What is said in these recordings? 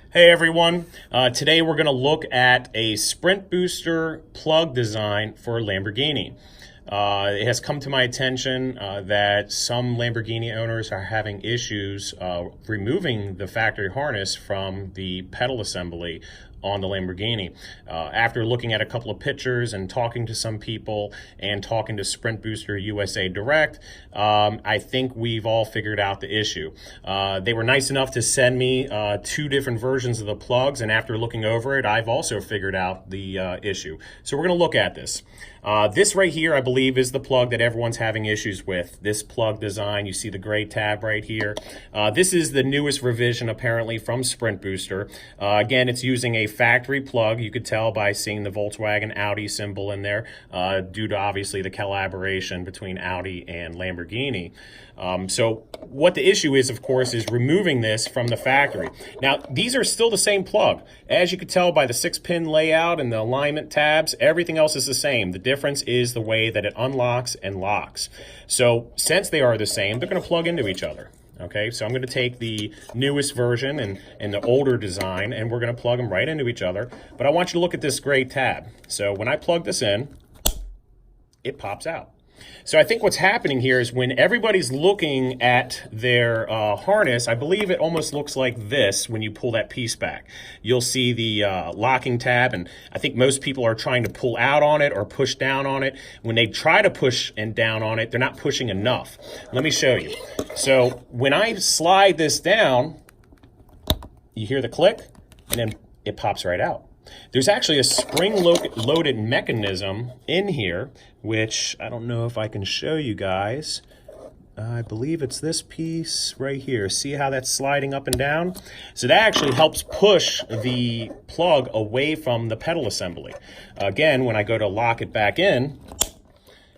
Hey everyone, today we're going to look at a Sprint Booster plug design for Lamborghini. It has come to my attention that some Lamborghini owners are having issues removing the factory harness from the pedal assembly on the Lamborghini. After looking at a couple of pictures and talking to some people and talking to Sprint Booster USA Direct, I think we've all figured out the issue. They were nice enough to send me two different versions of the plugs, and after looking over it, I've also figured out the issue. So we're going to look at this. This right here, I believe, is the plug that everyone's having issues with. This plug design, you see the gray tab right here. This is the newest revision, apparently, from Sprint Booster. Again, it's using a factory plug. You could tell by seeing the Volkswagen Audi symbol in there, due to obviously the collaboration between Audi and Lamborghini. So what the issue is, of course, is removing this from the factory. Now, these are still the same plug. As you could tell by the 6-pin layout and the alignment tabs, everything else is the same. The difference is the way that it unlocks and locks. So since they are the same, they're going to plug into each other. Okay, so I'm going to take the newest version and the older design, and we're going to plug them right into each other. But I want you to look at this gray tab. So when I plug this in, it pops out. So I think what's happening here is when everybody's looking at their harness, I believe it almost looks like this when you pull that piece back. You'll see the locking tab, and I think most people are trying to pull out on it or push down on it. When they try to push and down on it, they're not pushing enough. Let me show you. So when I slide this down, you hear the click, and then it pops right out. There's actually a spring-loaded mechanism in here, which I don't know if I can show you guys. I believe it's this piece right here. See how that's sliding up and down? So that actually helps push the plug away from the pedal assembly. Again, when I go to lock it back in,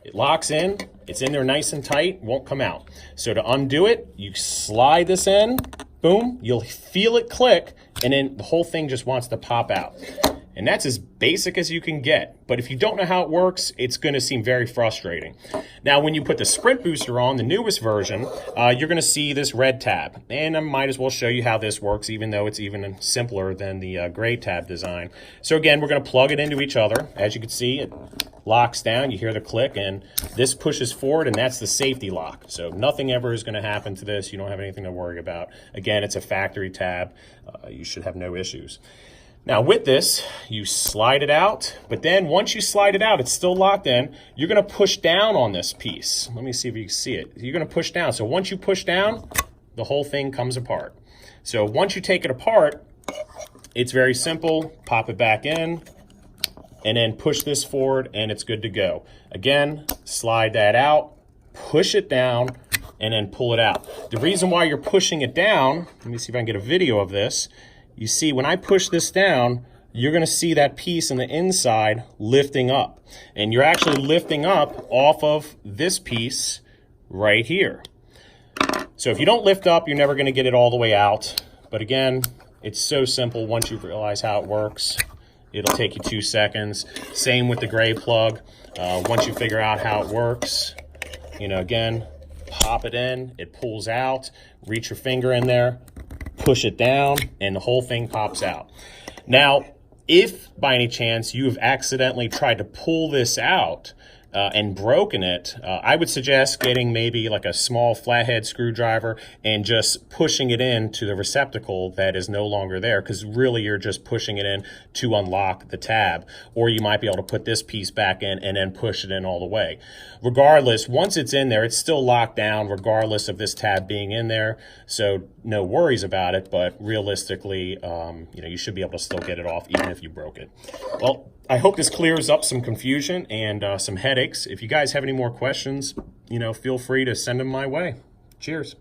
it locks in. It's in there nice and tight, won't come out. So to undo it, you slide this in, boom, you'll feel it click, and then the whole thing just wants to pop out. And that's as basic as you can get. But if you don't know how it works, it's going to seem very frustrating. Now, when you put the Sprint Booster on, the newest version, you're going to see this red tab. And I might as well show you how this works, even though it's even simpler than the gray tab design. So again, we're going to plug it into each other. As you can see, it locks down. You hear the click, and this pushes forward, and that's the safety lock. So nothing ever is going to happen to this. You don't have anything to worry about. Again, it's a factory tab. You should have no issues. Now with this, you slide it out, but then once you slide it out, it's still locked in. You're going to push down on this piece. Let me see if you can see it. You're going to push down. So once you push down, the whole thing comes apart. So once you take it apart, it's very simple. Pop it back in, and then push this forward, and it's good to go. Again, slide that out, push it down, and then pull it out. The reason why you're pushing it down, let me see if I can get a video of this. You see, when I push this down, you're going to see that piece on the inside lifting up. And you're actually lifting up off of this piece right here. So if you don't lift up, you're never going to get it all the way out. But again, it's so simple once you realize how it works. It'll take you 2 seconds. Same with the gray plug. Once you figure out how it works, again, pop it in, it pulls out, reach your finger in there, push it down, and the whole thing pops out. Now, if by any chance you have accidentally tried to pull this out and broken it, I would suggest getting maybe like a small flathead screwdriver and just pushing it into the receptacle that is no longer there, because really you're just pushing it in to unlock the tab. Or you might be able to put this piece back in and then push it in all the way. Regardless, once it's in there, it's still locked down regardless of this tab being in there, so no worries about it. But realistically, you should be able to still get it off even if you broke it. Well, I hope this clears up some confusion and some headaches. If you guys have any more questions, feel free to send them my way. Cheers.